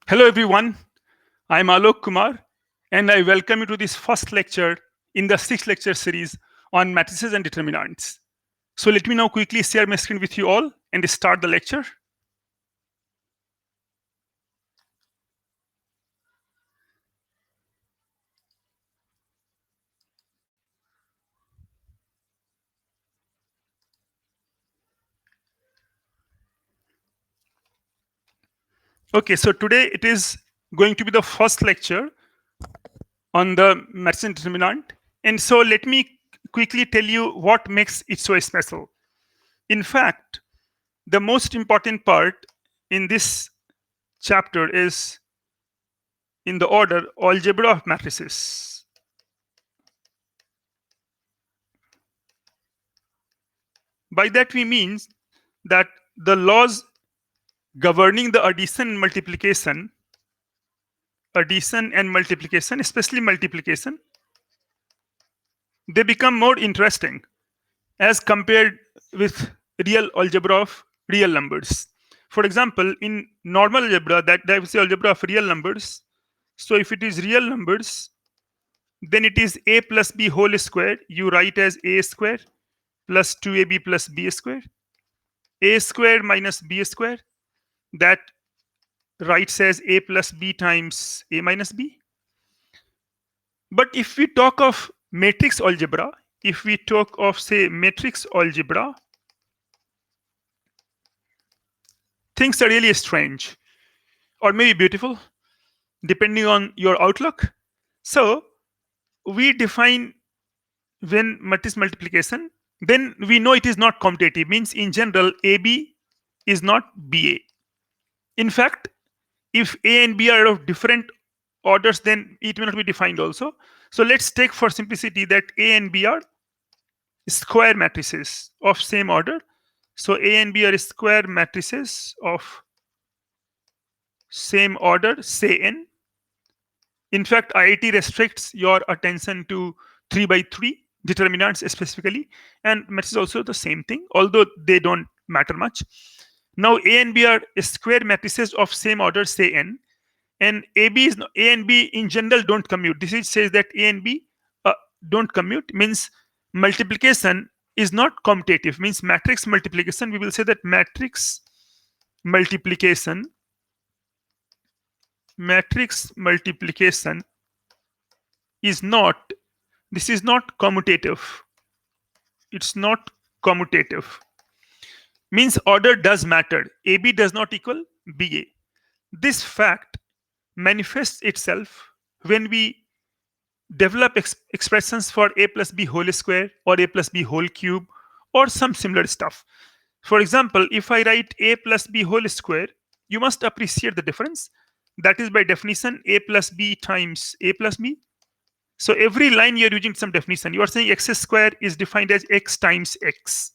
Hello everyone, I am Alok Kumar and I welcome you to this first lecture in the 6 lecture series on matrices and determinants. So let me now quickly share my screen with you all and start the lecture. Okay, so today it is going to be the first lecture on the matrices and determinant. And so let me quickly tell you what makes it so special. In fact, the most important part in this chapter is in the order algebra of matrices. By that we mean that the laws governing the addition and multiplication, especially multiplication, they become more interesting as compared with real algebra of real numbers. For example, in normal algebra, that is the algebra of real numbers. So if it is real numbers, then it is a plus b whole square. You write as a square plus 2ab plus b square. A square minus b square, that writes as a plus b times a minus b. But if we talk of matrix algebra, if we talk of, say, matrix algebra, things are really strange or maybe beautiful, depending on your outlook. So we define when matrix multiplication, then we know it is not commutative, means in general, AB is not BA. In fact, if A and B are of different orders, then it may not be defined also. So let's take for simplicity that A and B are square matrices of same order. So A and B are square matrices of same order, say n. In fact, IIT restricts your attention to 3 by 3 determinants specifically, and matrices also the same thing, although they don't matter much. Now A and B are square matrices of same order, say n, and A and B in general don't commute. This says that A and B don't commute, means multiplication is not commutative, means matrix multiplication. We will say that matrix multiplication is not, this is not commutative. It's not commutative, means order does matter. AB does not equal BA. This fact manifests itself when we develop expressions for a plus b whole square or a plus b whole cube or some similar stuff. For example, if I write a plus b whole square, you must appreciate the difference. That is by definition a plus b times a plus b. So every line you're using some definition. You are saying x square is defined as x times x.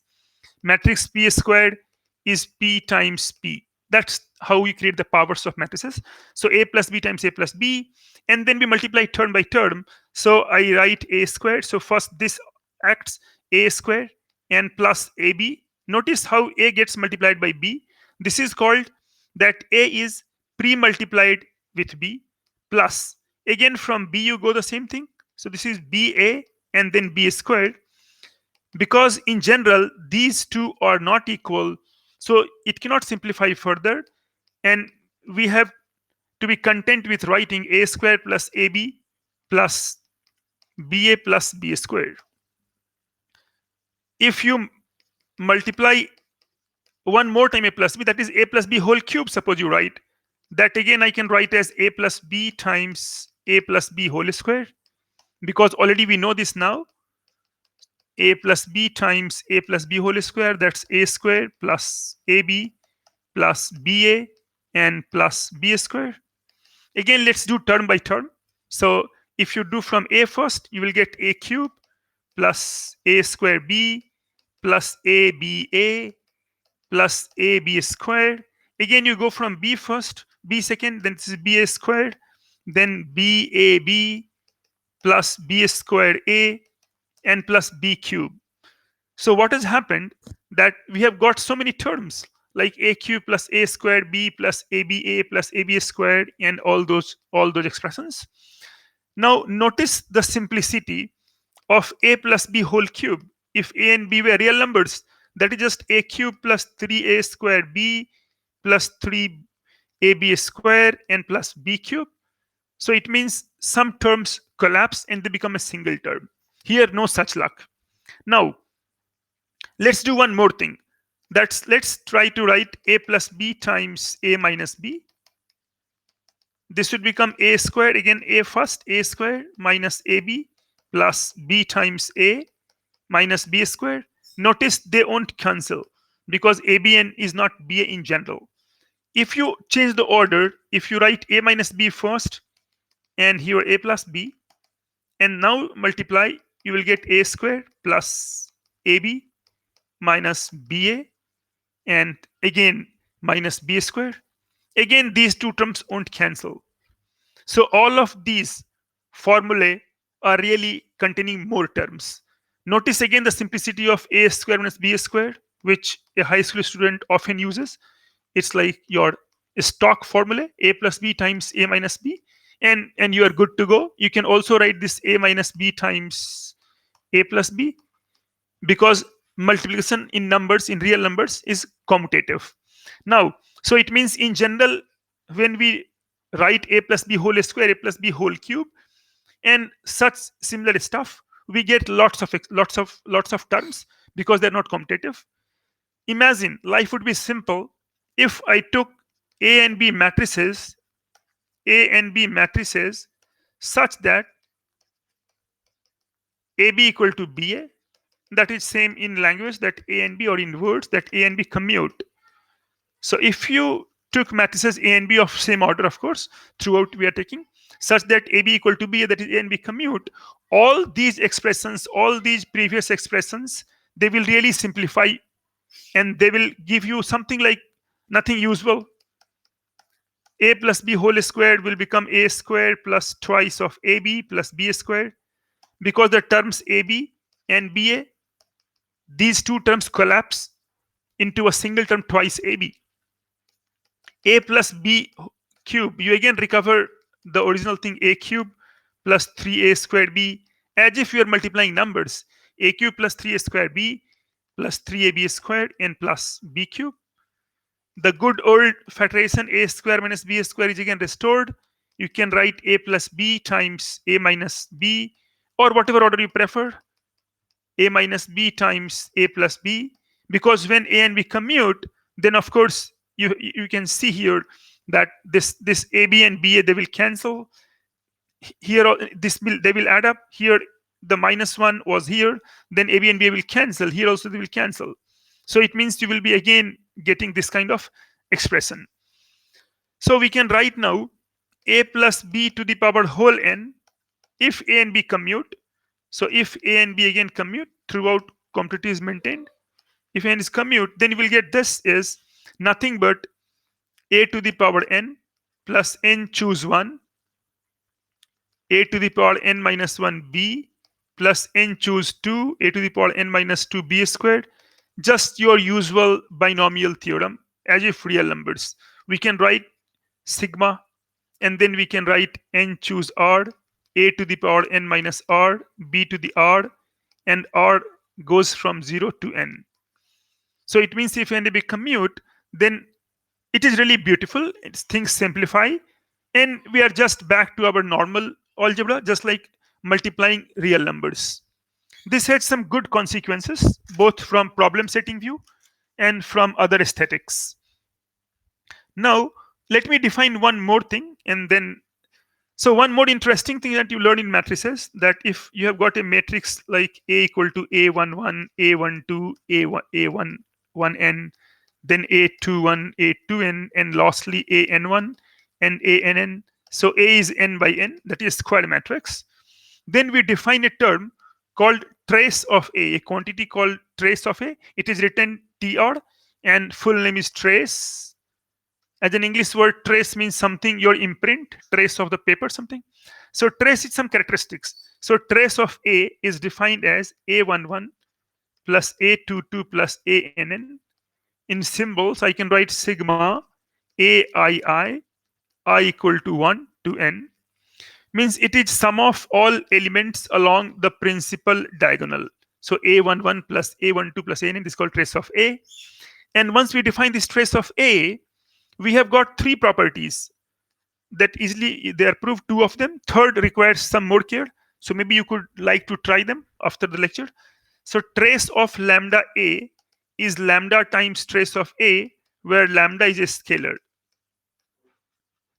Matrix p squared is p times p. That's how we create the powers of matrices. So a plus b times a plus b, and then we multiply term by term. So I write a squared. So first this acts a squared and plus ab. Notice how a gets multiplied by b. This is called that a is pre-multiplied with b, plus again from b you go the same thing. So this is ba and then b squared. Because in general these two are not equal, so it cannot simplify further, and we have to be content with writing a square plus ab plus ba plus b squared. If you multiply one more time a plus b, that is a plus b whole cube, suppose you write that, again I can write as a plus b times a plus b whole square, because already we know this now. A plus b times a plus b whole square, that's a square plus ab plus ba and plus b square. Again, let's do term by term. So if you do from a first, you will get a cube plus a square b plus aba plus ab squared. Again, you go from b first, b second, then this is ba squared, then bab plus b squared a and plus b cube. So what has happened, that we have got so many terms like a cube plus a squared b plus aba plus ab squared, and all those expressions. Now notice the simplicity of a plus b whole cube. If a and b were real numbers, that is just a cube plus 3a squared b plus 3ab squared and plus b cube. So it means some terms collapse and they become a single term. Here, no such luck. Now, let's do one more thing. Let's try to write a plus b times a minus b. This would become a squared, again a first, a squared minus ab plus b times a minus b squared. Notice they won't cancel because abn is not ba in general. If you change the order, if you write a minus b first and here a plus b, and now multiply, you will get a squared plus ab minus ba, and again minus b squared. Again, these two terms won't cancel. So all of these formulae are really containing more terms. Notice again the simplicity of a squared minus b squared, which a high school student often uses. It's like your stock formula, a plus b times a minus b, and you are good to go. You can also write this a minus b times a plus b, because multiplication in numbers, in real numbers, is commutative. Now, so it means in general, when we write a plus b whole square, a plus b whole cube, and such similar stuff, we get lots of terms because they're not commutative. Imagine life would be simple if I took a and b matrices, such that ab equal to ba. That is same in language, that a and b, or in words that a and b commute. So if you took matrices a and b of same order, of course, throughout we are taking, such that ab equal to ba, that is a and b commute, all these expressions, all these previous expressions, they will really simplify, and they will give you something like nothing usual. A plus b whole squared will become a squared plus twice of ab plus b squared, because the terms ab and ba, these two terms collapse into a single term twice ab. A plus b cube, you again recover the original thing, a cube plus 3a squared b, as if you are multiplying numbers. A cube plus 3a squared b plus 3ab squared and plus b cube. The good old factorization a square minus b square is again restored. You can write a plus b times a minus b, or whatever order you prefer, a minus b times a plus b, because when a and b commute, then of course you can see here that this ab and ba, they will cancel. Here they will add up. Here the minus one was here, then ab and ba will cancel. Here also they will cancel. So it means you will be again getting this kind of expression. So we can write now a plus b to the power whole n if a and b commute. So if a and b again commute, throughout commutativity is maintained. If n is commute, then you will get this is nothing but a to the power n plus n choose 1, a to the power n minus 1 b plus n choose 2, a to the power n minus 2 b squared. Just your usual binomial theorem, as if real numbers. We can write sigma, and then we can write n choose r, a to the power n minus r, b to the r, and r goes from 0 to n. So it means if n be commute, then it is really beautiful. Things simplify, and we are just back to our normal algebra, just like multiplying real numbers. This had some good consequences, both from problem setting view and from other aesthetics. Now, let me define one more thing, and then, so one more interesting thing that you learn in matrices, that if you have got a matrix like A equal to A11, A12, A1, 1n, then A21, A2n, and lastly AN1 and ANN. So A is n by n, that is square matrix. Then we define a term called trace of a quantity called trace of a. It is written TR, and full name is trace. As an English word, trace means something, your imprint, trace of the paper, something. So trace is some characteristics. So trace of a is defined as A11 plus A22 plus ANN in symbols, I can write sigma aii I equal to 1 to n, means it is sum of all elements along the principal diagonal. So a11 plus a12 plus an is called trace of A. And once we define this trace of A, we have got three properties that easily they are proved, two of them. Third requires some more care. So maybe you could like to try them after the lecture. So trace of lambda A is lambda times trace of A, where lambda is a scalar.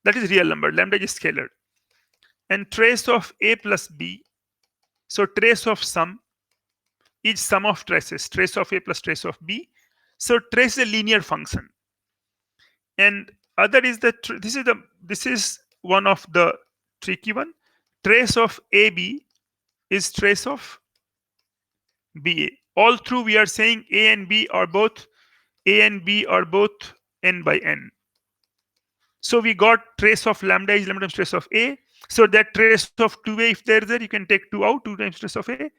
That is real number. Lambda is scalar. And trace of A plus B, so trace of sum is sum of traces, trace of A plus trace of B. So trace is a linear function. And other is this is one of the tricky one. Trace of AB is trace of BA. All through we are saying A and B are both n by n. So we got trace of lambda is lambda times trace of A. So that trace of 2A, if there is there, you can take 2 out, 2 times trace of A.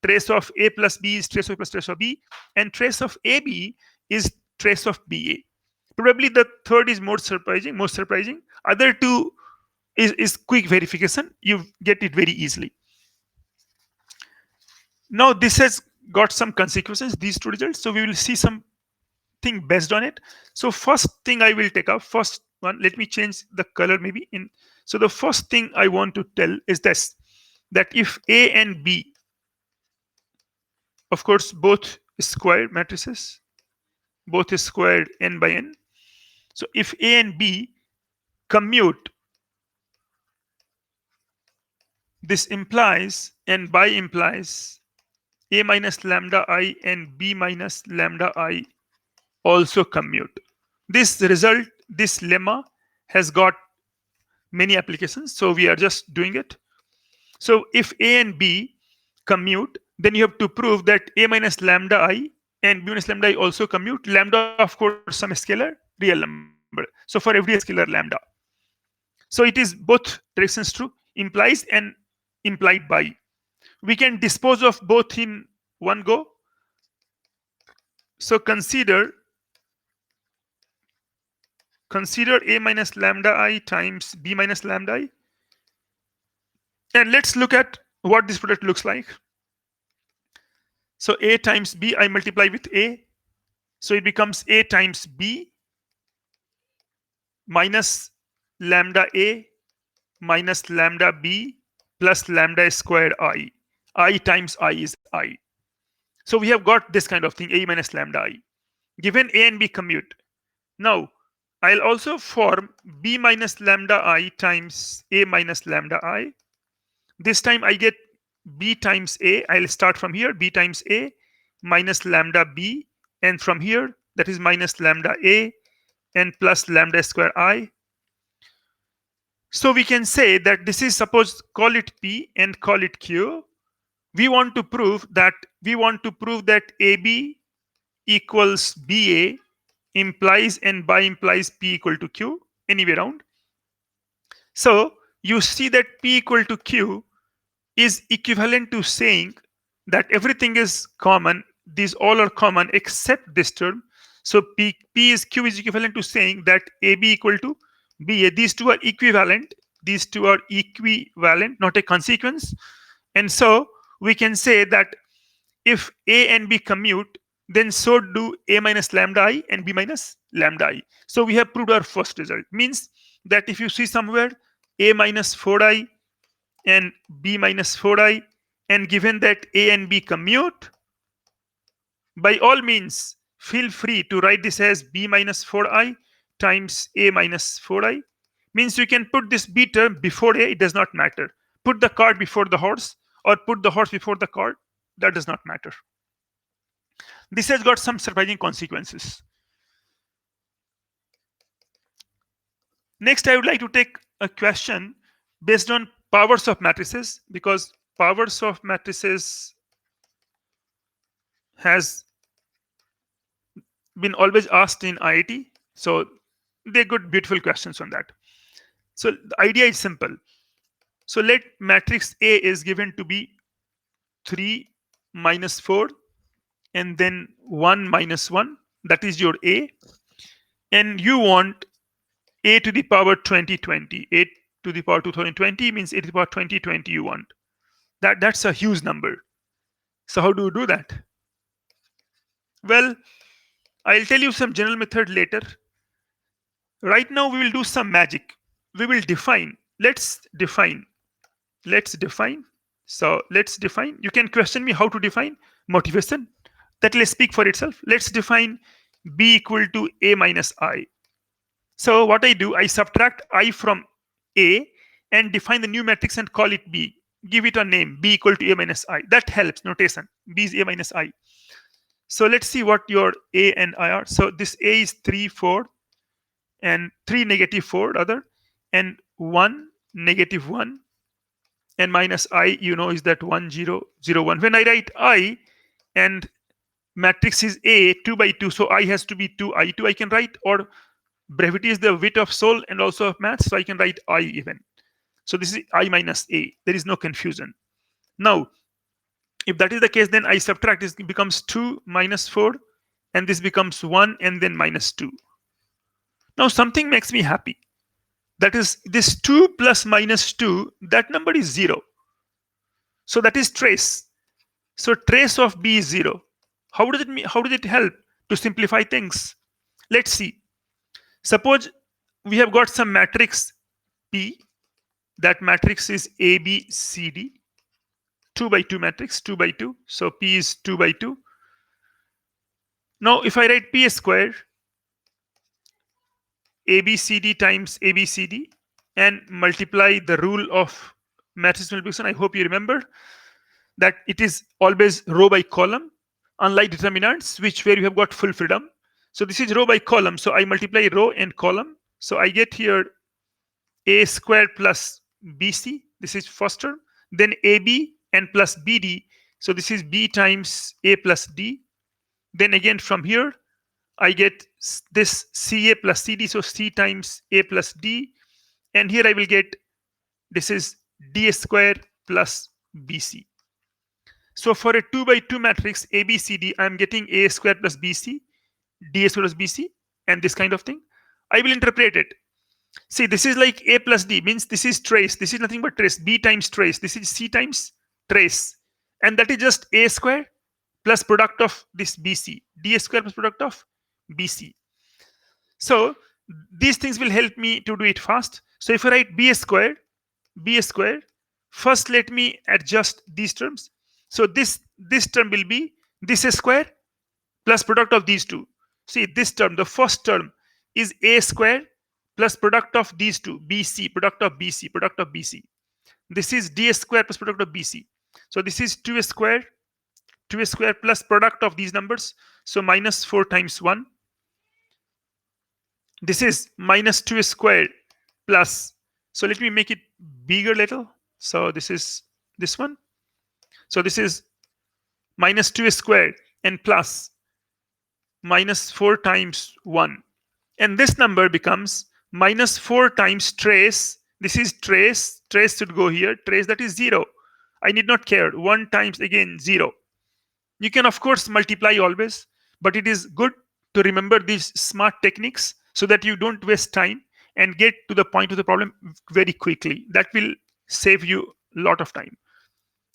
Trace of A plus B is trace of A plus trace of B. And trace of AB is trace of BA. Probably the third is most surprising. Other two is quick verification. You get it very easily. Now this has got some consequences, these two results. So we will see something based on it. So first thing I will take up, first one, let me change the color maybe in. So the first thing I want to tell is this, that if A and B, of course, both squared matrices, both is squared n by n. So if A and B commute, this implies, and by implies, A minus lambda I and B minus lambda I also commute. This result, this lemma has got many applications, so we are just doing it. So if A and B commute, then you have to prove that A minus lambda I and B minus lambda I also commute. Lambda, of course, some scalar, real number. So for every scalar lambda. So it is both directions true, implies and implied by. We can dispose of both in one go. So consider A minus lambda I times B minus lambda I. And let's look at what this product looks like. So A times B, I multiply with A. So it becomes A times B minus lambda A minus lambda B plus lambda squared I. I times I is I. So we have got this kind of thing, A minus lambda I. Given A and B commute. Now, I'll also form B minus lambda I times A minus lambda I. This time I get B times A. I'll start from here, B times A minus lambda B. And from here, that is minus lambda A and plus lambda square I. So we can say that this is, suppose, call it P and call it Q. We want to prove that AB equals BA implies and by implies P equal to Q, anyway around. So you see that P equal to Q is equivalent to saying that everything is common. These all are common except this term. So Q is equivalent to saying that AB equal to BA. These two are equivalent. These two are equivalent, not a consequence. And so we can say that if A and B commute, then so do A minus lambda I and B minus lambda I. So we have proved our first result. Means that if you see somewhere A minus 4i and B minus 4i, and given that A and B commute, by all means, feel free to write this as B minus 4i times A minus 4i. Means you can put this B term before A, it does not matter. Put the cart before the horse or put the horse before the cart, that does not matter. This has got some surprising consequences. Next, I would like to take a question based on powers of matrices, because powers of matrices has been always asked in IIT. So they got beautiful questions on that. So the idea is simple. So let matrix A is given to be 3 minus 4 and then 1 minus 1 that is your A, and you want A to the power 2020. A to the power 2020 means A to the power 2020 you want. That's a huge number. So how do you do that? Well, I'll tell you some general method later. Right now we will do some magic. We will define. Let's define. Let's define. So let's define. You can question me how to define motivation. That will speak for itself. Let's define B equal to A minus I. So what I do, I subtract I from A and define the new matrix and call it B. Give it a name, B equal to A minus I. That helps, notation. B is A minus I. So let's see what your A and I are. So this A is 3, 4, and 3, negative 4, rather, and 1, negative 1, and minus I, you know, is that 1, 0, 0, 1. When I write I, and matrix is A, 2 by 2, so I has to be 2, I2 I can write, or brevity is the wit of soul and also of maths, so I can write I even. So this is I minus A. There is no confusion. Now, if that is the case, then I subtract, this becomes 2 minus 4, and this becomes 1, and then minus 2. Now something makes me happy. That is, this 2 plus minus 2, that number is 0. So that is trace. So trace of B is 0. How does it help to simplify things? Let's see. Suppose we have got some matrix P. That matrix is A, B, C, D. 2 by 2 matrix, 2 by 2. So P is 2 by 2. Now if I write P square, ABCD times ABCD, and multiply the rule of matrix multiplication, I hope you remember that it is always row by column, unlike determinants, where you have got full freedom. So this is row by column, so I multiply row and column. So I get here A square plus BC, this is first term, then AB and plus BD, so this is B times A plus D. Then again from here I get this CA plus CD, so C times A plus D, and here I will get, this is D square plus BC. So for a 2 by 2 matrix ABCD, I am getting A square plus BC, D square plus BC, and this kind of thing. I will interpret it. See, this is like A plus D, means this is trace. This is nothing but trace. B times trace. This is C times trace. And that is just A square plus product of this BC. D square plus product of BC. So these things will help me to do it fast. So if I write B square, first let me adjust these terms. So this term will be this square plus product of these two. See, this term, the first term is A square plus product of these two, BC, product of BC. This is D square plus product of BC. So this is 2 square plus product of these numbers. So minus 4 times 1. This is minus 2 square plus, so let me make it bigger little. So this is this one. So this is minus 2 square and plus minus 4 times 1. And this number becomes minus 4 times trace. This is trace. Trace should go here. Trace, that is 0. I need not care. 1 times again 0. You can of course multiply always, but it is good to remember these smart techniques so that you don't waste time and get to the point of the problem very quickly. That will save you a lot of time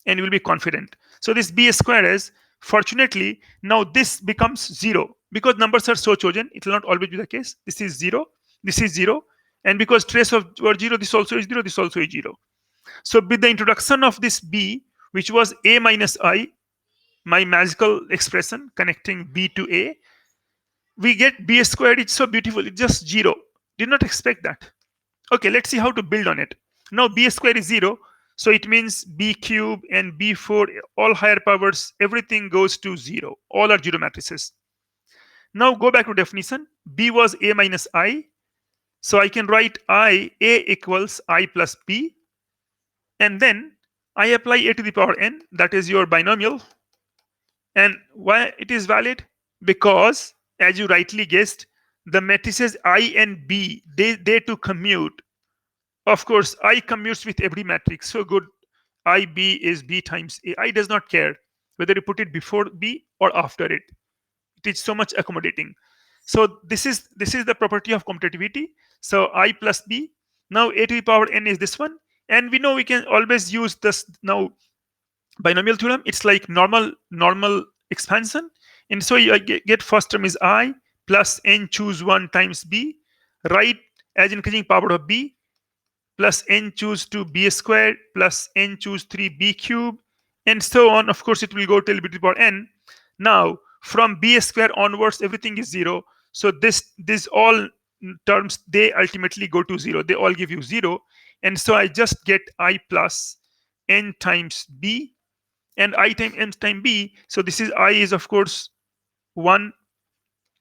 and you will be confident. So this B square is, fortunately, now this becomes 0 because numbers are so chosen. It will not always be the case. This is 0. This is 0. And because trace of 0, this also is 0. This also is 0. So with the introduction of this B, which was A minus I, my magical expression connecting B to A, we get B squared. It's so beautiful. It's just 0. Did not expect that. Okay, let's see how to build on it. Now B square is 0. So it means B cube and B4, all higher powers, everything goes to 0. All are 0 matrices. Now go back to definition. B was A minus I. So I can write A equals I plus B. And then I apply A to the power n. That is your binomial. And why it is valid? Because, as you rightly guessed, the matrices I and B, they to commute. Of course, I commutes with every matrix. So good. IB is B times A. I does not care whether you put it before B or after it. it is so much accommodating. So this is the property of commutativity. So I plus b. Now a to the power n is this one, and we know we can always use this now binomial theorem. It's like normal expansion, and so you get first term is I plus n choose 1 times b, right, as increasing power of b, plus n choose 2 b squared plus n choose 3 b cube, and so on. Of course, it will go till b to the power n. Now, from b square onwards, everything is 0. So this all terms, they ultimately go to 0. They all give you 0. And so I just get I plus n times b and I times n times b. So this is I is, of course, 1,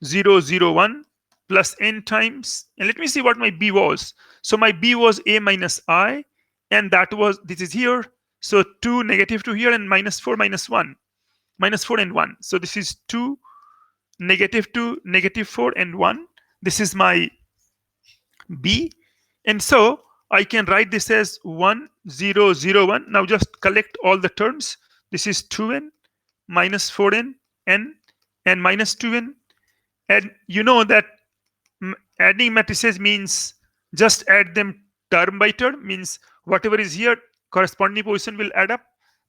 0, 0, 1 plus n times, and let me see what my b was. So my b was a minus I, and that was, this is here. So 2, negative 2 here, and minus 4, minus 1. Minus 4 and 1. So this is 2, negative 2, negative 4, and 1. This is my b. And so I can write this as 1, 0, 0, 1. Now just collect all the terms. This is 2n, minus 4n, n, and minus 2n. And you know that adding matrices means just add them term by term, means whatever is here, corresponding position will add up.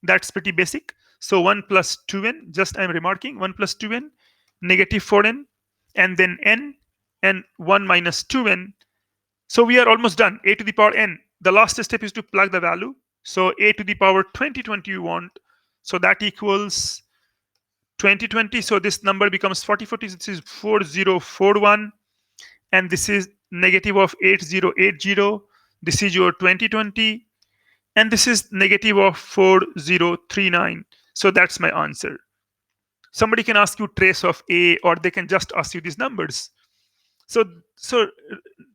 That's pretty basic. So 1 plus 2n, just I'm remarking, 1 plus 2n, negative 4n, and then n, and 1 minus 2n. So we are almost done. A to the power n. The last step is to plug the value. So a to the power 2020 you want. So that equals 2020. So this number becomes 4040. This is 4041. And this is negative of 8080. This is your 2020. And this is negative of 4039. So that's my answer. Somebody can ask you trace of A, or they can just ask you these numbers. So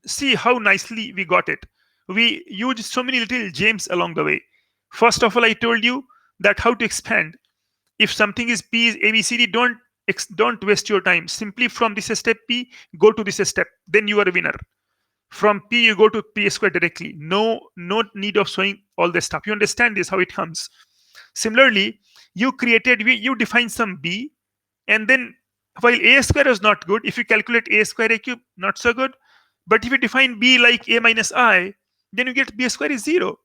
see how nicely we got it. We used so many little gems along the way. First of all, I told you that how to expand. If something is P is ABCD, don't waste your time. Simply from this step P, go to this step. Then you are a winner. From P, you go to P squared directly. No need of showing all this stuff. You understand this, how it comes. Similarly, you defined some B, and then while A square is not good, if you calculate A square A cube, not so good. But if you define B like A minus I, then you get B square is 0.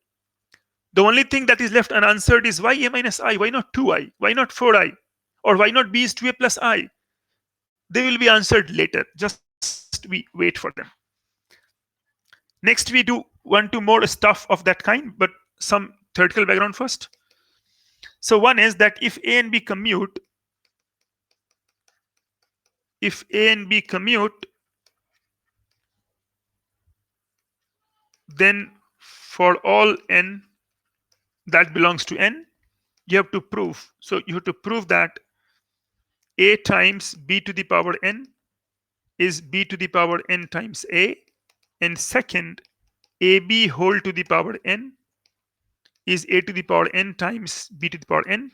The only thing that is left unanswered is why A minus I? Why not 2I? Why not 4I? Or why not B is 2A plus I? They will be answered later. Just we wait for them. Next, we do 1, 2 more stuff of that kind, but some theoretical background first. So one is that if A and B commute, then for all n that belongs to n, you have to prove. So you have to prove that A times B to the power n is B to the power n times A, and second, AB whole to the power n is A to the power n times B to the power n.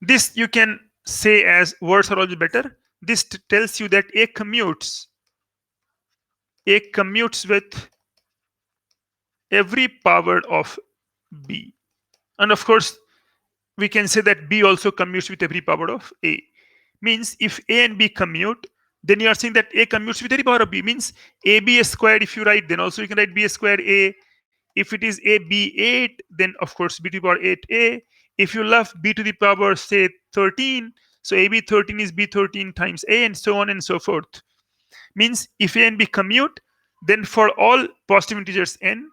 This you can say as words are always better. This tells you that A commutes with every power of B. And of course, we can say that B also commutes with every power of A. Means if A and B commute, then you are saying that A commutes with every power of B. Means AB squared, if you write, then also you can write B squared A. If it is AB8, then of course B to the power 8A. If you love B to the power, say 13, so AB13 is B13 times A, and so on and so forth. Means if A and B commute, then for all positive integers n,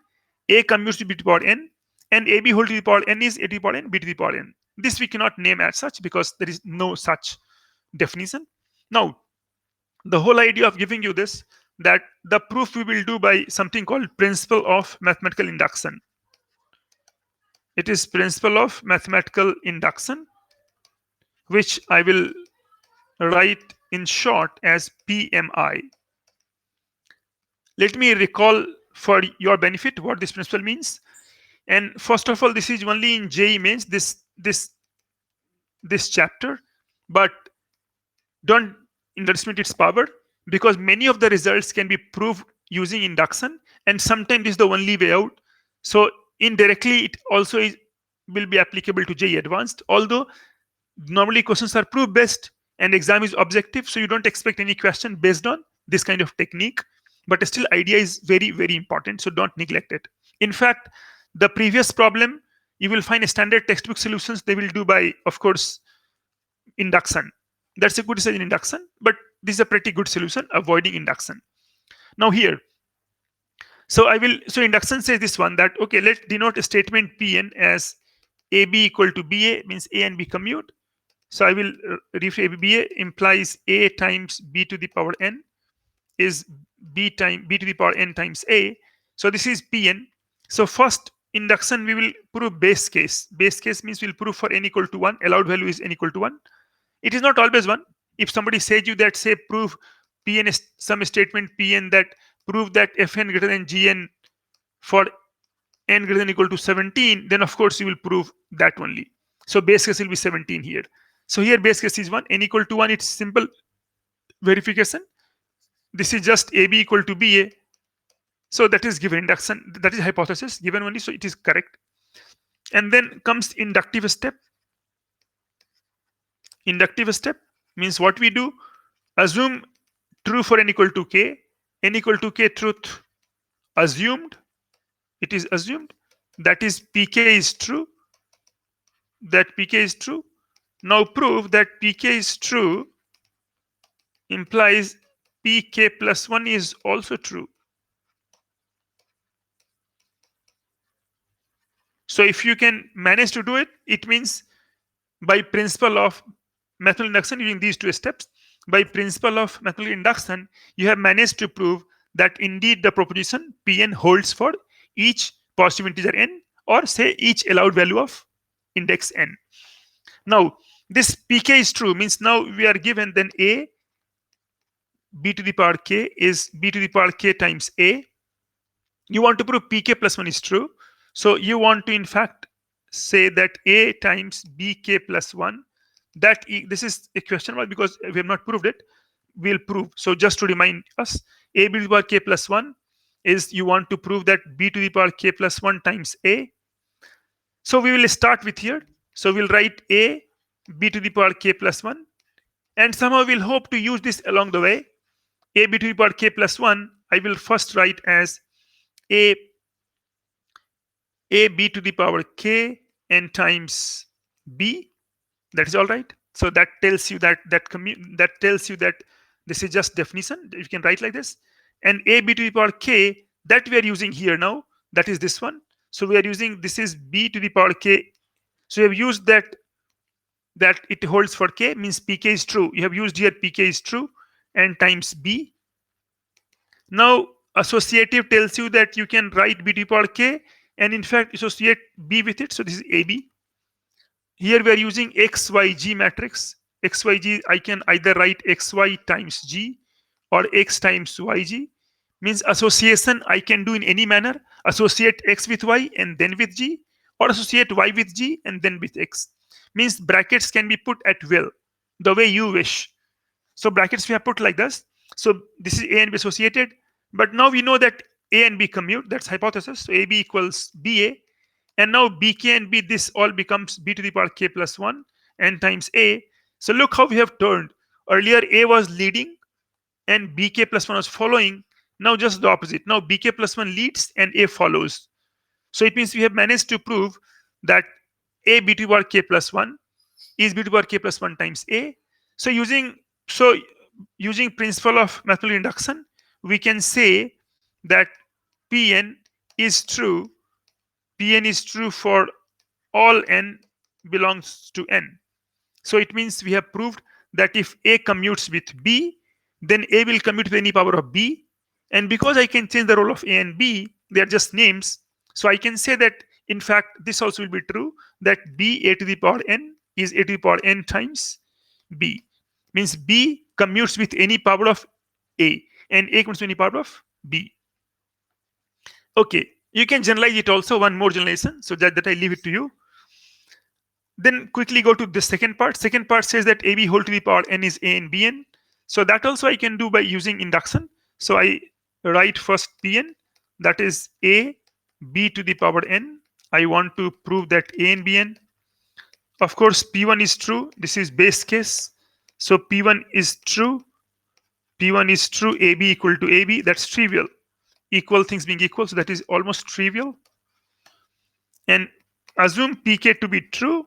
A commutes to B to the power n, and AB whole to the power n is A to the power n, B to the power n. This we cannot name as such because there is no such definition. Now, the whole idea of giving you this, that the proof we will do by something called principle of mathematical induction. It is principle of mathematical induction, which I will write in short as PMI. Let me recall for your benefit what this principle means. And first of all, this is only in JEE Mains, this chapter, but don't underestimate its power, because many of the results can be proved using induction, and sometimes this is the only way out. So indirectly, it also will be applicable to JEE Advanced, although normally questions are proof based, and exam is objective, so you don't expect any question based on this kind of technique. But still, idea is very, very important, so don't neglect it. In fact, the previous problem, you will find standard textbook solutions. They will do by, of course, induction. That's a good decision, induction, but this is a pretty good solution, avoiding induction. Now here, so induction says this one, that okay, let's denote a statement Pn as AB equal to BA, means A and B commute. So I will rephrase. BA implies A times B to the power n is B to the power n times A. So this is Pn. So first induction, we will prove base case. Base case means we'll prove for n equal to 1, allowed value is n equal to 1. It is not always 1. If somebody says you that, say, prove Pn is some statement Pn that prove that Fn greater than Gn for n greater than equal to 17, then of course you will prove that only. So base case will be 17 here. So here base case is 1, n equal to 1, it's simple verification. This is just AB equal to BA. So that is given induction, that is hypothesis given only, so it is correct. And then comes inductive step. Inductive step means what we do, assume true for n equal to k, n equal to k truth assumed, it is assumed, that is pk is true, that pk is true. Now prove that pk is true implies pk plus 1 is also true. So if you can manage to do it, it means by principle of mathematical induction, using these two steps, by principle of mathematical induction, you have managed to prove that indeed the proposition Pn holds for each positive integer n, or say each allowed value of index n. Now this pk is true means now we are given then A b to the power k is b to the power k times A. You want to prove pk plus 1 is true. So you want to in fact say that A times bk plus 1, that this is a question mark because we have not proved it, we'll prove. So just to remind us, A b to the power k plus 1 is, you want to prove that b to the power k plus 1 times A. So we will start with here. So we'll write A b to the power k plus 1, and somehow we'll hope to use this along the way. A b to the power k plus 1, I will first write as A b to the power k n times b. That is all right. So that tells you that tells you that this is just definition. You can write like this. And A b to the power k that we are using here now, that is this one. So we are using, this is b to the power k. So we have used that it holds for k, means pk is true. You have used here pk is true and times b. Now associative tells you that you can write b to the power k and in fact associate b with it. So this is ab. Here we are using xyg matrix. Xyg, I can either write xy times g or x times yg. Means association I can do in any manner. Associate x with y and then with g, or associate y with g and then with x. Means brackets can be put at will, the way you wish. So brackets we have put like this. So this is A and B associated. But now we know that A and B commute. That's hypothesis. So AB equals BA. And now BK and B, this all becomes B to the power K plus 1 n times A. So look how we have turned. Earlier A was leading and BK plus 1 was following. Now just the opposite. Now BK plus 1 leads and A follows. So it means we have managed to prove that A b to the power K plus 1 is b to the power K plus 1 times A. So using principle of mathematical induction, we can say that Pn is true. Pn is true for all n belongs to n. So it means we have proved that if A commutes with B, then A will commute with any power of B. And because I can change the role of A and B, they are just names. So I can say that in fact this also will be true, that B a to the power n is a to the power n times B. Means B commutes with any power of A and A commutes with any power of B. Okay, you can generalize it also, one more generalization, so that I leave it to you. Then quickly go to the second part. Second part says that AB whole to the power n is A and Bn. So that also I can do by using induction. So I write first Pn, that is A b to the power n. I want to prove that A and Bn. Of course, P1 is true. This is base case. So P1 is true. P1 is true. AB equal to AB. That's trivial. Equal things being equal. So that is almost trivial. And assume PK to be true.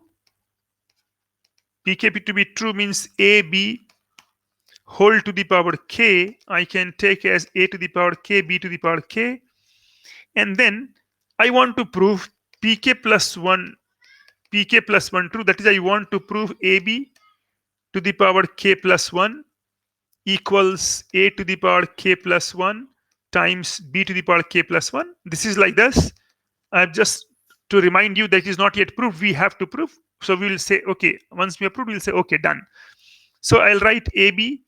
PK to be true means AB whole to the power K. I can take as A to the power K, B to the power K. And then I want to prove PK plus 1 true. That is, I want to prove AB to the power K plus 1 equals A to the power K plus 1 times B to the power K plus 1. This is like this. I've just to remind you that it is not yet proved. We have to prove. So we will say, okay, once we have proved, we'll say, okay, done. So I'll write AB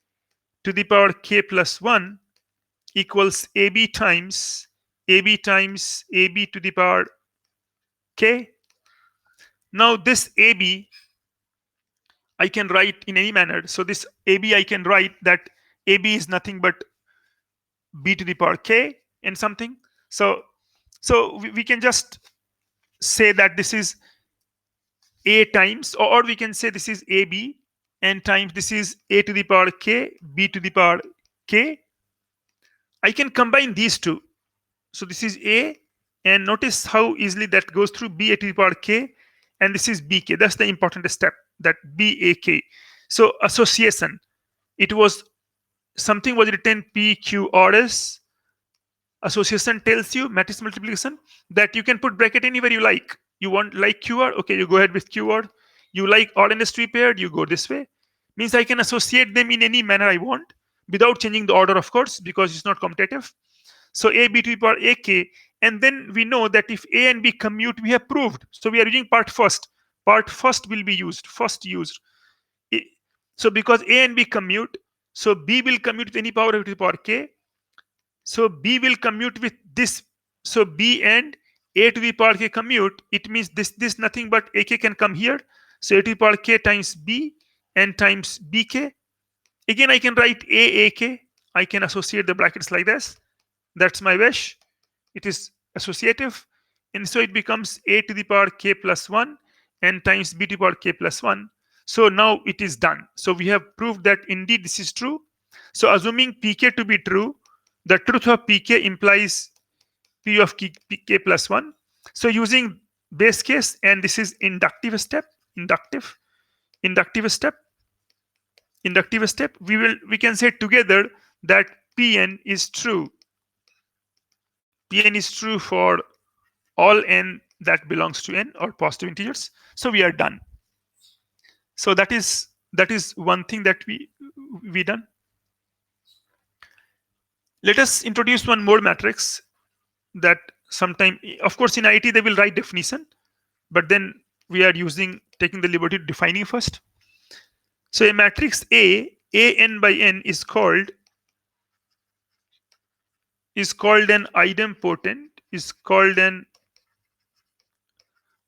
to the power K plus 1 equals AB times AB to the power K. Now this AB I can write in any manner. So this AB I can write that AB is nothing but B to the power K and something. So we can just say that this is A times, or we can say this is AB and times this is A to the power K, B to the power K. I can combine these two. So this is A, and notice how easily that goes through B A to the power K, and this is BK. That's the important step, that BAK. So association, it was something was written PQRS. Association tells you, matrix multiplication, that you can put bracket anywhere you like. You want like QR, okay, you go ahead with QR. You like odd and three paired, you go this way. Means I can associate them in any manner I want without changing the order, of course, because it's not commutative. So A B to the power AK, and then we know that if A and B commute, we have proved. So we are using part first. Part first will be used, first used. So because A and B commute, so B will commute with any power to the power K. So B will commute with this. So B and A to the power K commute. It means this nothing but AK can come here. So A to the power K times B and times BK. Again, I can write AAK. I can associate the brackets like this. That's my wish. It is associative. And so it becomes A to the power K plus 1 and times B to the power K plus 1. So now it is done. So we have proved that indeed this is true. So assuming PK to be true, the truth of PK implies P of K plus 1. So using base case, and this is inductive step, inductive step, we can say together that Pn is true. Pn is true for all n that belongs to n or positive integers. So we are done. So that is one thing that we done. Let us introduce one more matrix that sometime, of course, in IT they will write definition, but then we are taking the liberty of defining first. So a matrix A n by n is called an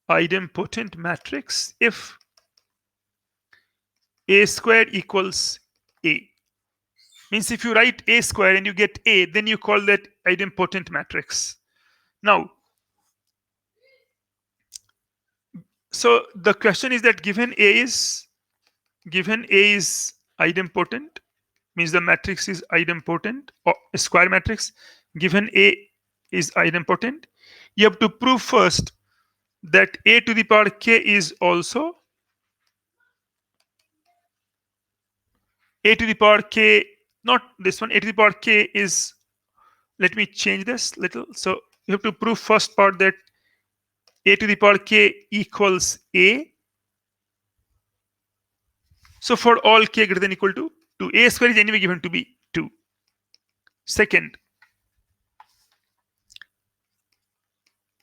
idempotent, matrix if A square equals A. Means if you write A square and you get A, then you call that idempotent matrix. Now, so the question is that given A is idempotent, means the matrix is idempotent, or a square matrix, given A is idempotent, you have to prove first that A to the power K is also A to the power K, not this one, A to the power K is, let me change this little. So you have to prove first part that A to the power K equals A. So for all K greater than or equal to 2, A square is anyway given to be 2. Second,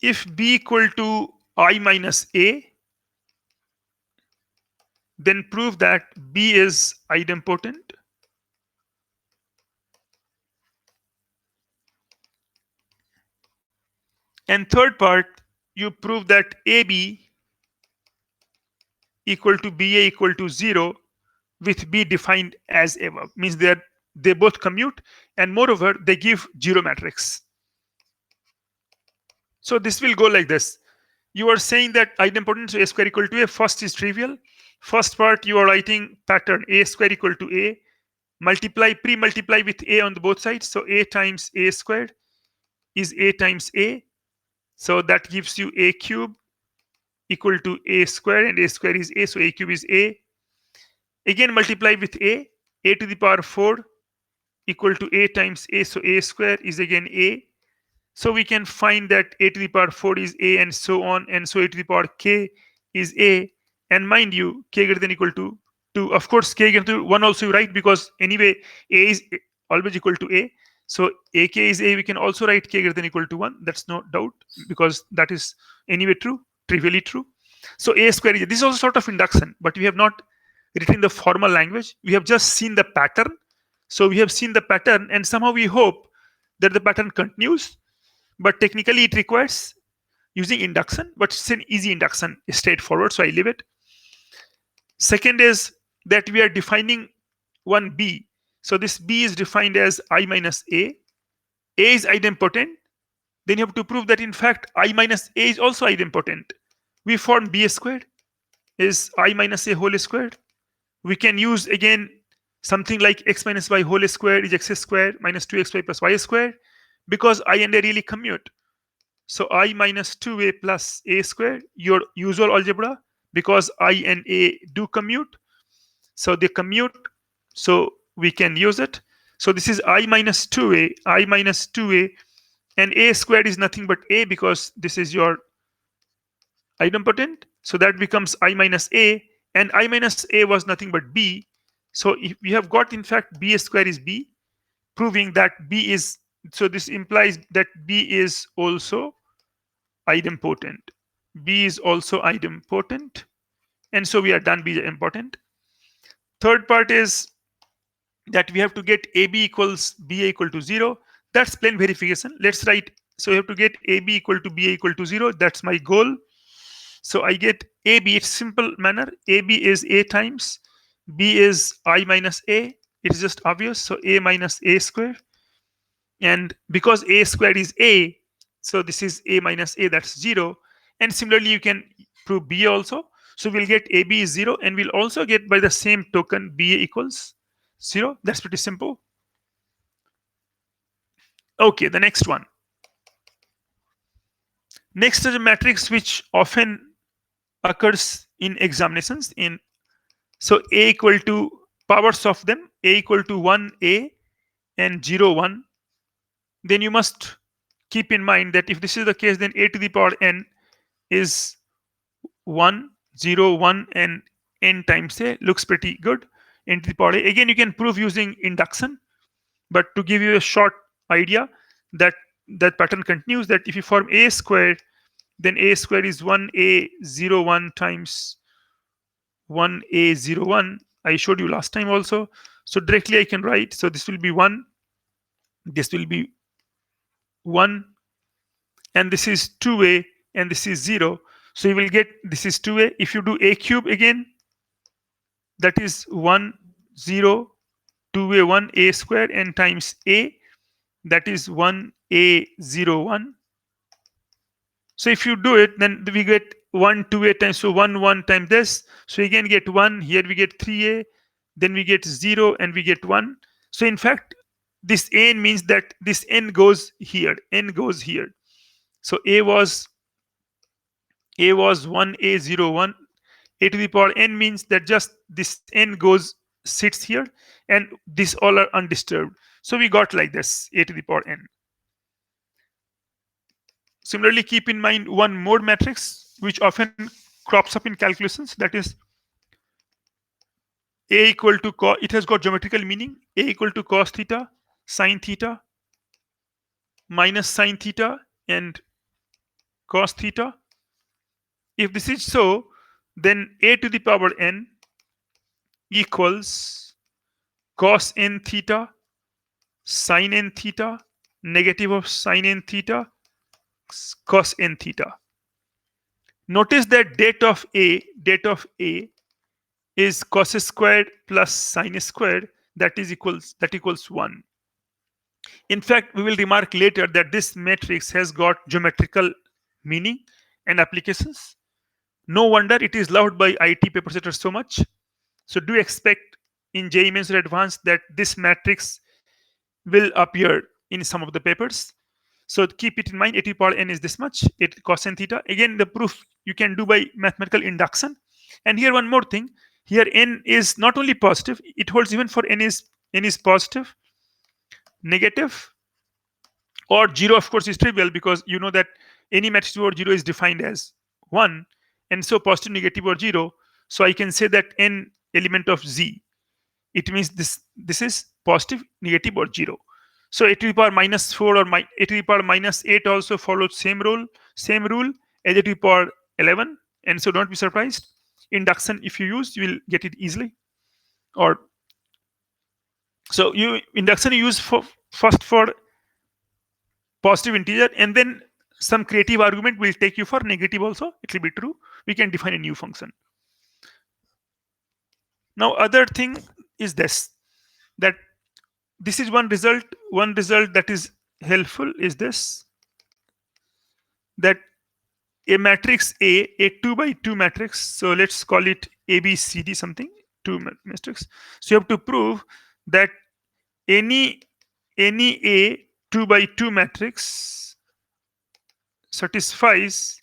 if B equal to I minus A, then prove that B is idempotent. And third part, you prove that AB equal to BA equal to 0 with B defined as above. Means they both commute, and moreover, they give 0 matrix. So this will go like this. You are saying that idempotent, so A square equal to A, first is trivial. First part, you are writing pattern a square equal to a, pre-multiply with a on the both sides. So a times a squared is a times a. So that gives you a cube equal to a square, and a square is a, so a cube is a. Again multiply with a to the power 4 equal to a times a, so a square is again a. So we can find that a to the power 4 is a, and so on, and so a to the power k is a. And mind you, k greater than equal to 2. Of course, k greater than 1 also you write, because anyway a is always equal to a. So ak is a, we can also write k greater than equal to 1. That's no doubt, because that is anyway true, trivially true. So a square is, this is also sort of induction, but we have not written the formal language. We have just seen the pattern. So we have seen the pattern, and somehow we hope that the pattern continues. But technically it requires using induction, but it's an easy induction, straightforward, so I leave it. Second is that we are defining one b. So this b is defined as I minus a. A is idempotent. Then you have to prove that in fact I minus a is also idempotent. We form b squared is I minus a whole squared. We can use again something like x minus y whole squared is x squared minus 2xy plus y squared, because I and a really commute. So I minus 2a plus a squared, your usual algebra, because I and a do commute. So they commute, so we can use it. So this is I minus 2a, and a squared is nothing but a, because this is your idempotent. So that becomes I minus a, and I minus a was nothing but b. So if we have got, in fact, b square is b, proving that b is, so this implies that b is also idempotent. B is also idempotent, and so we are done. B is important. Third part is that we have to get AB equals BA equal to 0. That's plain verification. Let's write. So we have to get AB equal to BA equal to 0. That's my goal. So I get AB. It's simple manner. AB is A times B is I minus A. It's just obvious. So A minus A square. And because A squared is A, so this is A minus A, that's 0. And similarly, you can prove BA also. So we'll get AB is 0, and we'll also get by the same token BA equals 0. That's pretty simple. Okay, the next one. Next is a matrix which often occurs in examinations. So A equal to powers of them, A equal to 1A and 0, 1. Then you must keep in mind that if this is the case, then A to the power n is 1, 0, 1, and n times A. Looks pretty good. N to the power A. Again, you can prove using induction, but to give you a short idea that that pattern continues, that if you form A squared, then A squared is 1A 0, 1 times 1A 0, 1. I showed you last time also. So directly I can write. So this will be 1. This will be 1. And this is 2A, and this is 0. So you will get, this is 2A. If you do A cube again, that is 1, 0, 2A, 1, A squared, and times A, that is 1A 0, 1. So if you do it, then we get 1, 2A times, so 1, 1 times this. So again get 1, here we get 3A, then we get 0, and we get 1. So in fact, this n means that this n goes here, n goes here. So A was 1A 0, 1. A to the power n means that just this n goes, sits here, and this all are undisturbed. So we got like this, A to the power n. Similarly, keep in mind one more matrix which often crops up in calculations, that is A equal to cos, it has got geometrical meaning, A equal to cos theta, sin theta, minus sin theta, and cos theta. If this is so, then A to the power n equals cos n theta, sin n theta, negative of sin n theta, cos n theta. Notice that det of A is cos squared plus sin squared, that equals 1. In fact, we will remark later that this matrix has got geometrical meaning and applications. No wonder it is loved by IT paper setters so much. So do expect in JEE Mains or Advanced that this matrix will appear in some of the papers. So keep it in mind, a to the power n is this much, it cosine theta. Again, the proof you can do by mathematical induction. And here one more thing, here n is not only positive, it holds even for n is positive, negative, or 0. Of course is trivial because you know that any matrix over 0 is defined as 1, and so positive, negative, or 0. So I can say that n element of z, it means this is positive, negative, or 0. So a to the power minus 4 or a to the power minus 8 also follows same rule as a to the power 11. And so don't be surprised, induction if you use, you will get it easily. Or so you induction you use for first for positive integer, and then some creative argument will take you for negative also, it will be true. We can define a new function. Now other thing is this, that this is one result that is helpful is this, that a matrix a 2 by 2 matrix, so let's call it ABCD something, 2 matrix. So you have to prove that any a 2 by 2 matrix satisfies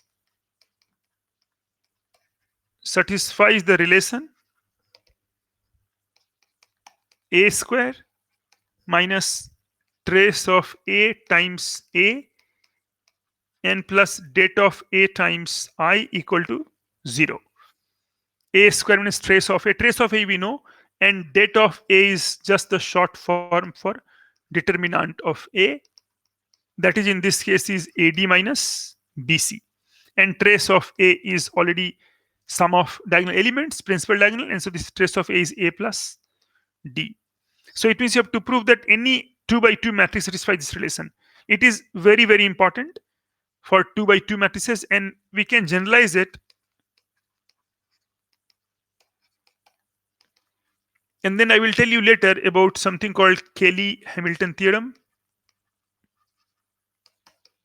the relation a square minus trace of a times a n plus det of a times I equal to 0. A square minus trace of a we know, and det of a is just the short form for determinant of a, that is in this case is AD minus BC, and trace of a is already sum of diagonal elements, principal diagonal, and so this trace of a is a plus d. So it means you have to prove that any 2 by 2 matrix satisfies this relation. It is very, very important for 2 by 2 matrices, and we can generalize it. And then I will tell you later about something called Cayley-Hamilton theorem,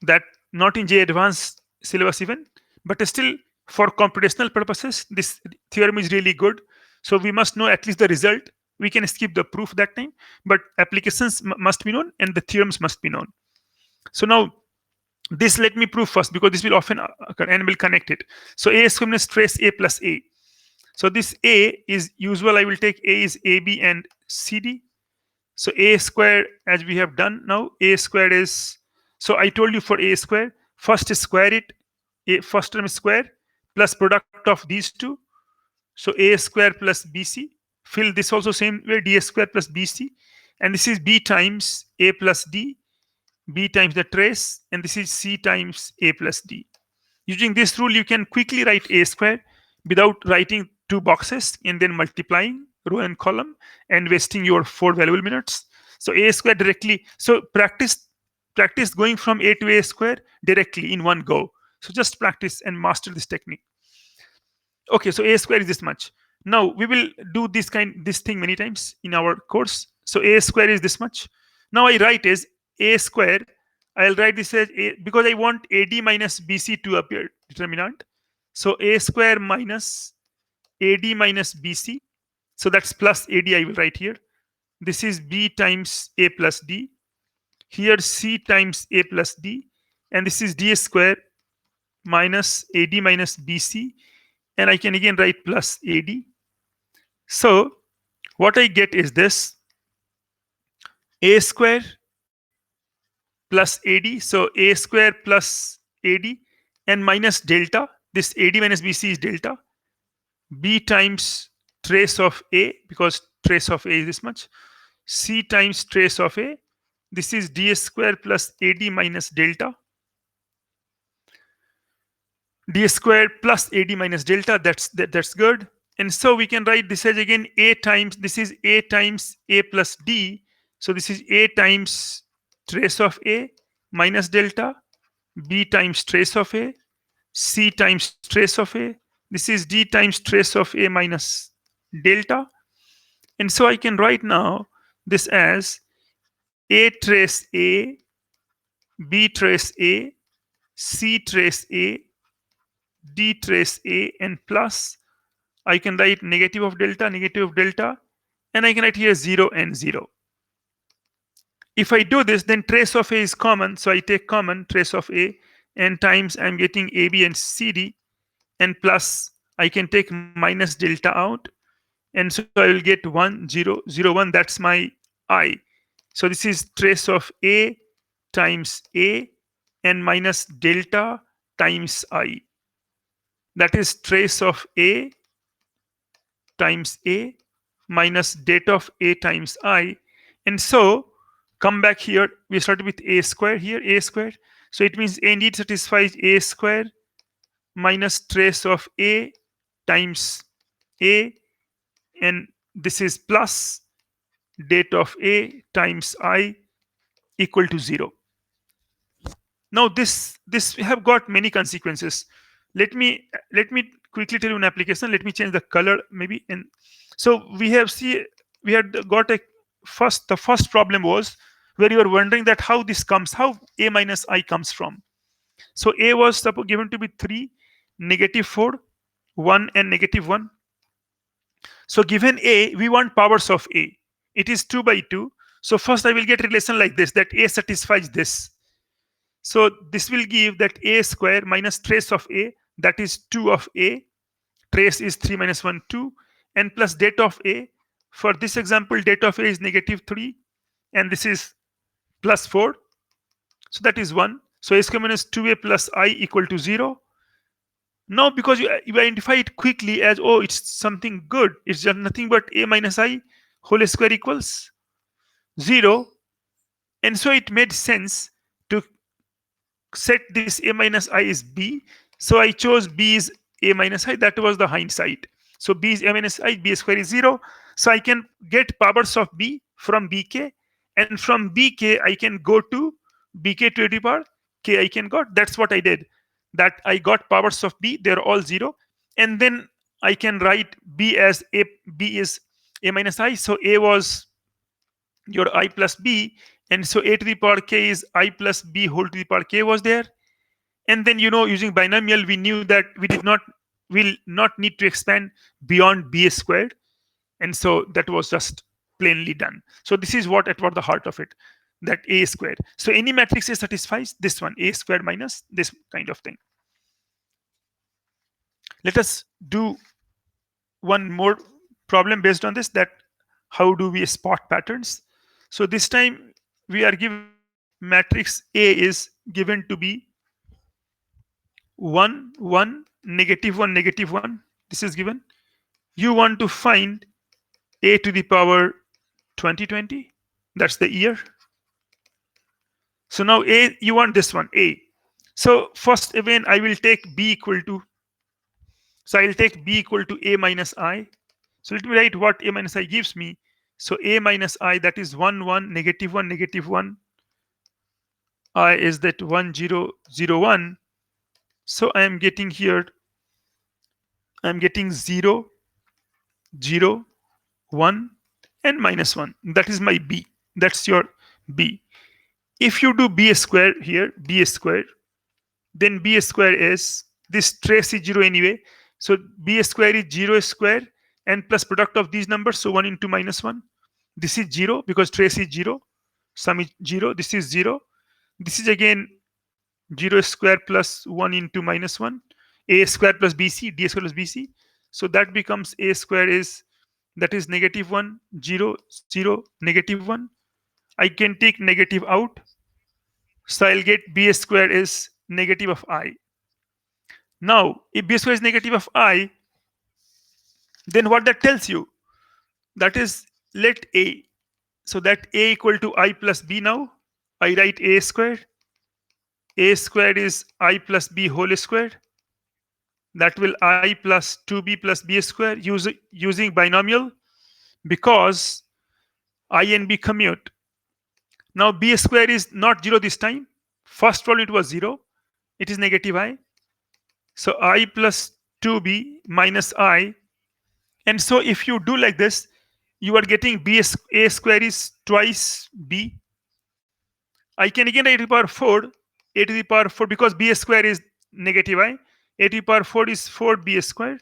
that not in JEE Advanced syllabus even, but still for computational purposes, this theorem is really good. So we must know at least the result. We can skip the proof that time, but applications must be known and the theorems must be known. So now this let me prove first, because this will often occur and will connect it. So a square minus trace a plus a. So this a is usual. I will take a is ab and cd. So a square, as we have done now, a square is, so I told you for a square, first square it, a first term square plus product of these two. So a square plus bc, fill this also same way, d square plus bc, and this is b times a plus d, b times the trace, and this is c times a plus d. Using this rule, you can quickly write a square without writing two boxes and then multiplying row and column and wasting your 4 valuable minutes. So a square directly. So practice going from a to a square directly in one go. So just practice and master this technique. Okay, so a square is this much. Now we will do this thing many times in our course. So a square is this much. Now I write as a square. I'll write this as a, because I want AD minus BC to appear determinant. So a square minus AD minus BC. So that's plus AD I will write here. This is B times A plus D. Here C times A plus D. And this is D square minus AD minus BC. And I can again write plus AD. So what I get is this. A square plus AD. So a square plus AD and minus delta. This AD minus BC is delta. B times trace of A, because trace of A is this much. C times trace of A. This is D square plus AD minus delta. D square plus AD minus delta. That's good. And so we can write this as again A times, this is A times A plus D. So this is A times trace of A minus delta. B times trace of A. C times trace of A. This is D times trace of A minus delta. And so I can write now this as A trace A, B trace A, C trace A, d trace a and plus. I can write negative of delta, and I can write here 0 and 0. If I do this, then trace of a is common, so I take common trace of a, and times I'm getting ab and cd, and plus I can take minus delta out, and so I will get 1 0 0 1. That's my I. So this is trace of a times a and minus delta times I. That is trace of a times a minus data of a times I. And so come back here, we started with a square here, a square. So it means a indeed satisfies a square minus trace of a times a, and this is plus date of a times I equal to 0. Now this have got many consequences. Let me quickly tell you an application. Let me change the color maybe. And so we had got the first problem was where you are wondering that how a minus I comes from. So a was given to be 3, -4, 1 and -1. So given a, we want powers of a. It is 2 by 2. So first I will get relation like this, that a satisfies this. So this will give that a square minus trace of a, that is 2 of a. Trace is 3 minus 1, 2, and plus data of a. For this example, data of a is -3, and this is plus 4. So that is 1. So a square minus 2a plus I equal to 0. Now, because you identify it quickly as, oh, it's something good, it's just nothing but a minus I whole square equals 0. And so it made sense to set this a minus I is b. So I chose b is a minus I. That was the hindsight. So b is a minus I, b square is 0. So I can get powers of b from bk, and from bk I can go to bk to the power k I can got. That's what I did. That I got powers of b, they're all 0. And then I can write b as a, b is a minus I. So a was your I plus b, and so a to the power k is I plus b whole to the power k was there. And then, using binomial, we knew that will not need to expand beyond b squared, and so that was just plainly done. So this is what the heart of it, that a squared. So any matrix A satisfies this one, a squared minus this kind of thing. Let us do one more problem based on this, that how do we spot patterns. So this time we are given that matrix A is given to be 1 1 -1 -1. This is given. You want to find a to the power 2020, that's the year. So now a, you want this one, a. So first again I will take b equal to, so I will take b equal to a minus I. So let me write what a minus I gives me. So a minus I, that is 1 1 -1 -1. I is that 1 0 0 1. So I am getting here, I'm getting 0 0 1 and -1. That is my b. That's your b. If you do b square here, b square, then b square is, this trace is 0 anyway. So b square is 0 square and plus product of these numbers. So 1 into -1. This is 0 because trace is 0. Sum is 0. This is 0. This is again 0 square plus 1 into -1. A square plus bc, d square plus bc. So that becomes a square is, that is -1 0 0 -1. I can take negative out. So I'll get b square is negative of I. Now, if b square is negative of I, then what that tells you? That is, let a, so that a equal to I plus b now. I write a squared. A squared is I plus b whole squared. That will I plus 2b plus b squared using binomial, because I and b commute. Now b square is not 0 this time. First problem it was 0. It is negative I. So I plus 2b minus I. And so if you do like this, you are getting a square is twice b. I can again a to the power 4, a to the power 4, because b square is negative I. a to the power 4 is 4b square.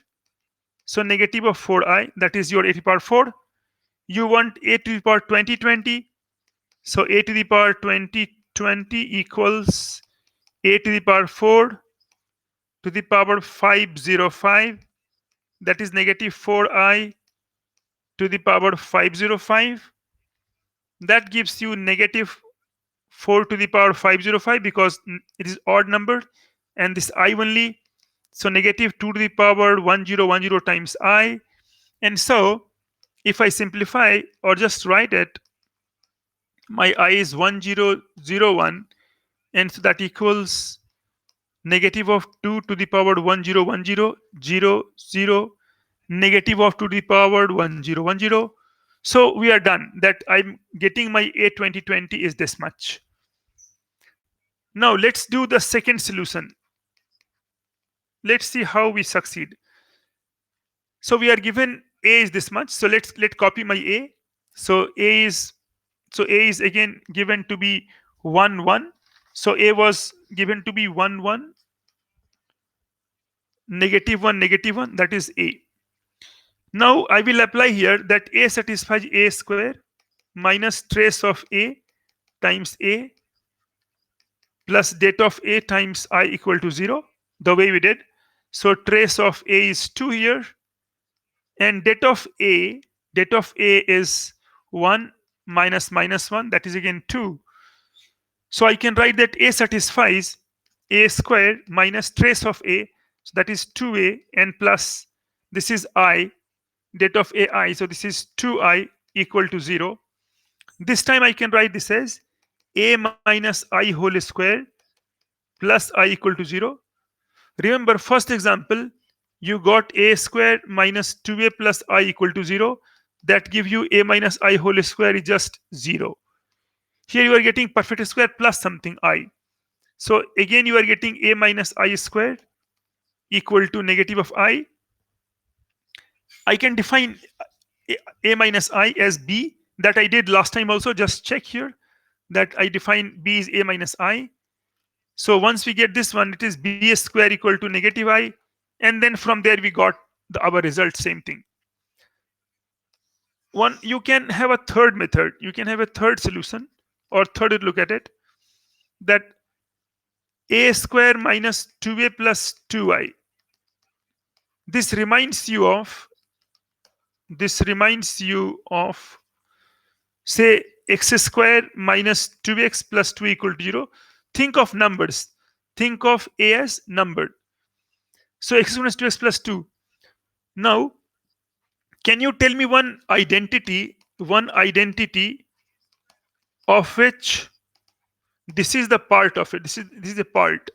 So negative of 4i, that is your a to the power 4. You want a to the power 2020. So a to the power 2020 equals a to the power 4 to the power 505. That is negative 4i to the power 505. That gives you negative 4 to the power 505 because it is odd number and this I only. So negative 2 to the power 1010 times I. And so if I simplify or just write it, my I is 1001, and so that equals negative of 2 to the power 1010 negative of 2 to the power 1010. So we are done. That I'm getting my A 2020 is this much. Now let's do the second solution. Let's see how we succeed. So we are given A is this much. So let copy my A. So A is again given to be 1 1. So A was given to be 1 1, negative 1 negative 1, that is A. Now I will apply here that A satisfies A square minus trace of A times A plus det of A times I equal to 0, the way we did. So trace of A is 2 here, and det of A is 1 minus minus 1, that is again 2. So I can write that A satisfies A square minus trace of A, so that is 2A, and plus this is I, det of AI, so this is 2I equal to 0. This time I can write this as A minus I whole square plus I equal to 0. Remember, first example, you got A square minus 2A plus I equal to 0. That give you A minus I whole square is just 0. Here you are getting perfect square plus something I. So again you are getting A minus I square equal to negative of I. I can define A minus I as B, that I did last time also. Just check here that I define B is A minus I. So once we get this one, it is B square equal to negative I, and then from there we got our result, same thing. You can have a third method, you can have a third solution or third look at it, that A square minus 2A plus 2I. This reminds you of say x square minus 2x plus 2 equal to 0. Think of numbers. Think of A as numbered. So x minus 2x plus 2. Now, can you tell me one identity of which this is the part of it? This is a part.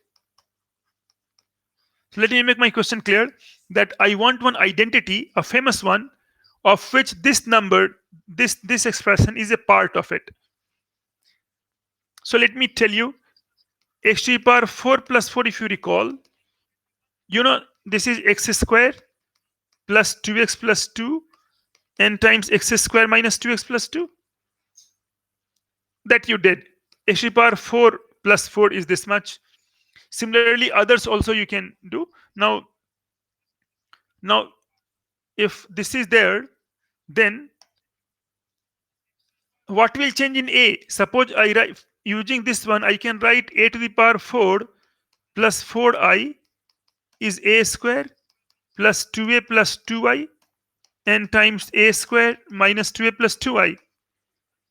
So let me make my question clear, that I want one identity, a famous one, of which this number, this expression is a part of it. So let me tell you, x to the power 4 plus 4, if you recall, you know this is x square plus 2x plus 2 and times x square minus 2x plus 2. That you did. X to the power 4 plus 4 is this much. Similarly, others also you can do. Now if this is there, then what will change in A? Suppose I write, using this one, I can write A to the power 4 plus 4I is A square plus 2A plus 2I and times A square minus 2A plus 2I.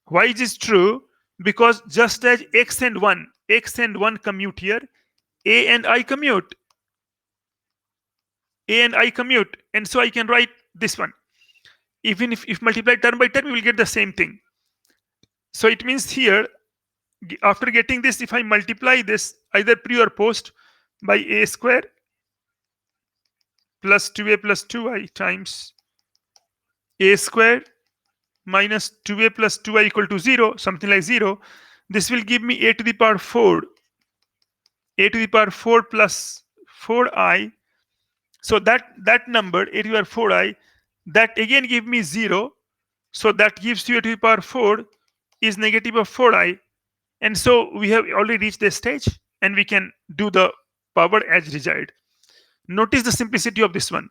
Why is this true? Because just as x and 1 commute here, A and I commute. And so I can write this one. Even if multiply term by term, you will get the same thing. So it means here, after getting this, if I multiply this either pre or post by A square plus 2A plus 2I times A square minus 2A plus 2I equal to 0, something like 0, this will give me A to the power 4. A to the power 4 plus 4I. So that number, A to the power 4I, that again give me 0. So that gives you A to the power 4 is negative of 4I. And so we have already reached this stage and we can do the power as desired. Notice the simplicity of this one.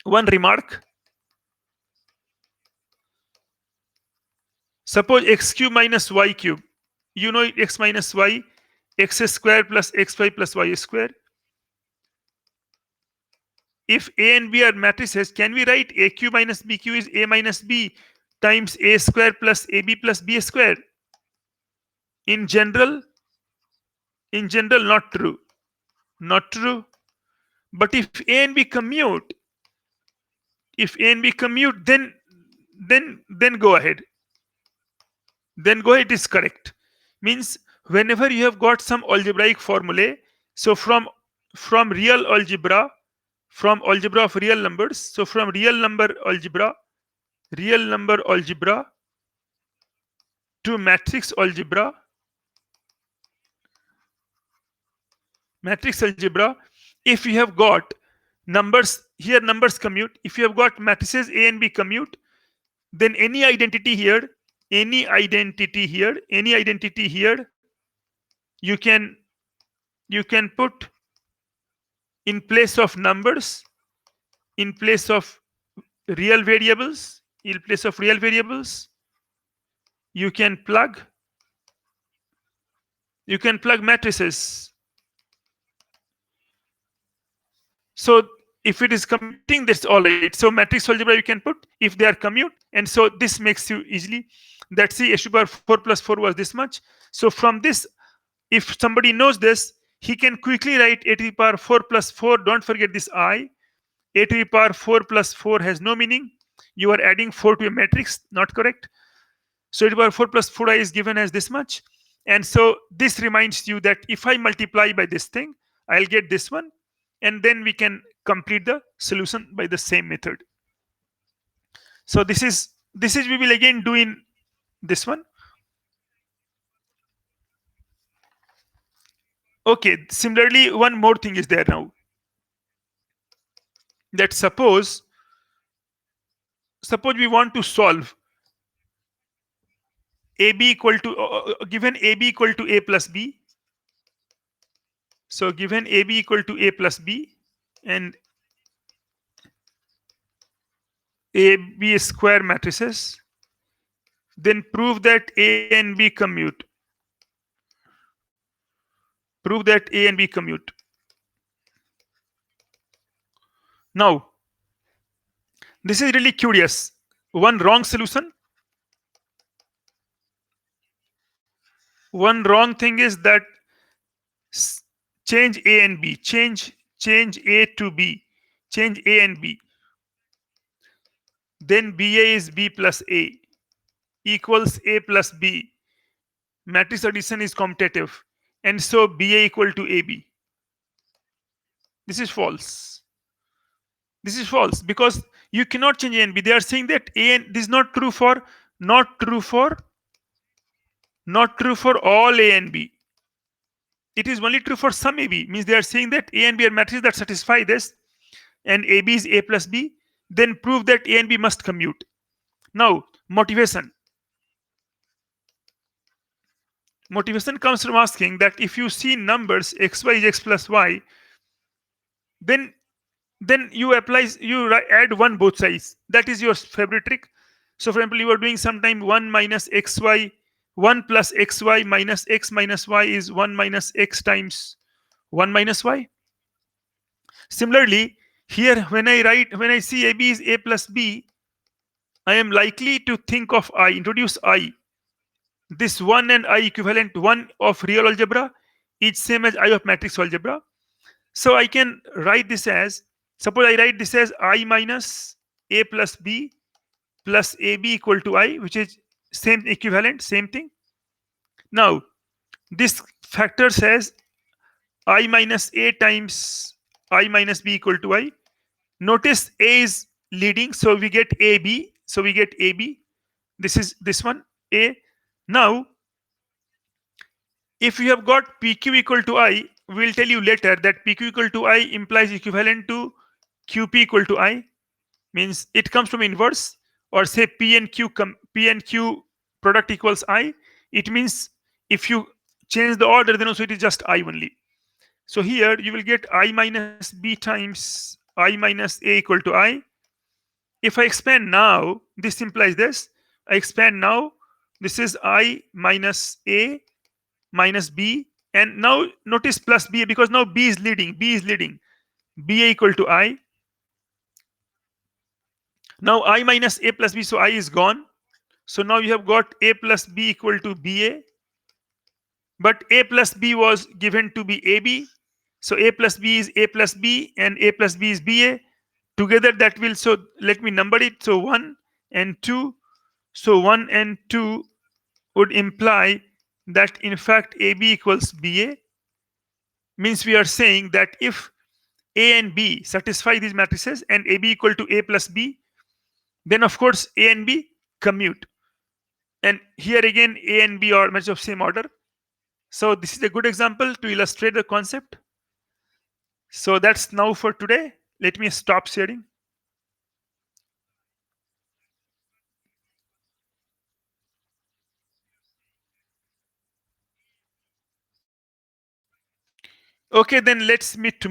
One remark. Suppose x cube minus y cube. You know x minus y, x square plus xy plus y square. If A and B are matrices, can we write AQ minus BQ is A minus B times A square plus AB plus B square? In general, not true. Not true. But if A and B commute, then go ahead. Then go ahead, it is correct. Means whenever you have got some algebraic formulae, so from real algebra, from algebra of real numbers, so from real number algebra to matrix algebra, if you have got numbers here, numbers commute. If you have got matrices A and B commute, then any identity here, you can put in place of numbers, in place of real variables, you can plug matrices. So if it is commuting, that's all right. So matrix algebra you can put if they are commute, and so this makes you easily that see a to the power 4 plus 4 was this much. So from this, if somebody knows this, he can quickly write a to the power 4 plus 4. Don't forget this I. A to the power 4 plus 4 has no meaning. You are adding 4 to a matrix, not correct. So a to the power 4 plus 4i is given as this much. And so this reminds you that if I multiply by this thing, I'll get this one. And then we can complete the solution by the same method. So this is we will again do in this one. Okay, similarly, one more thing is there now. That suppose we want to solve AB equal to given AB equal to A plus B. So given AB equal to A plus B and AB square matrices, then prove that A and B commute. Prove that A and B commute. Now, this is really curious. One wrong solution. One wrong thing is that change A and B. Change A to B. Change A and B. Then BA is B plus A equals A plus B. Matrix addition is commutative. And so BA equal to AB. This is false. This is false because you cannot change A and B. They are saying that A and this is not true for all A and B. It is only true for some AB. Means they are saying that A and B are matrices that satisfy this, and AB is A plus B. Then prove that A and B must commute. Now, motivation. Motivation comes from asking that if you see numbers xy is x plus y, then you add one both sides. That is your favorite trick. So for example, you are doing sometime 1 minus xy, 1 plus xy minus x minus y is 1 minus x times 1 minus y. Similarly, here when I see AB is A plus B, I am likely to think of I, introduce I. This 1 and I equivalent 1 of real algebra is same as I of matrix algebra. So I can write this as, suppose I write this as I minus A plus B plus AB equal to I, which is same equivalent, same thing. Now, this factor says I minus A times I minus B equal to I. Notice A is leading, so we get AB. So we get AB. This is this one, A. Now, if you have got PQ equal to I, we'll tell you later that PQ equal to I implies equivalent to QP equal to I. Means it comes from inverse, or say P and Q product equals I. It means if you change the order, then also it is just I only. So here you will get I minus b times I minus a equal to I. If I expand now, this implies this. I expand now, this is I minus a minus b. And now notice plus b, because now b is leading. B is leading. ba equal to I. Now I minus a plus b, so I is gone. So now you have got a plus b equal to ba. But a plus b was given to be ab. So a plus b is a plus b and a plus b is ba. Together that will, so let me number it. So 1 and 2. So 1 and 2 would imply that in fact AB equals BA. Means we are saying that if A and B satisfy these matrices and AB equal to A plus B, then of course A and B commute. And here again A and B are much of same order. So this is a good example to illustrate the concept. So that's now for today. Let me stop sharing. Okay, then let's meet tomorrow.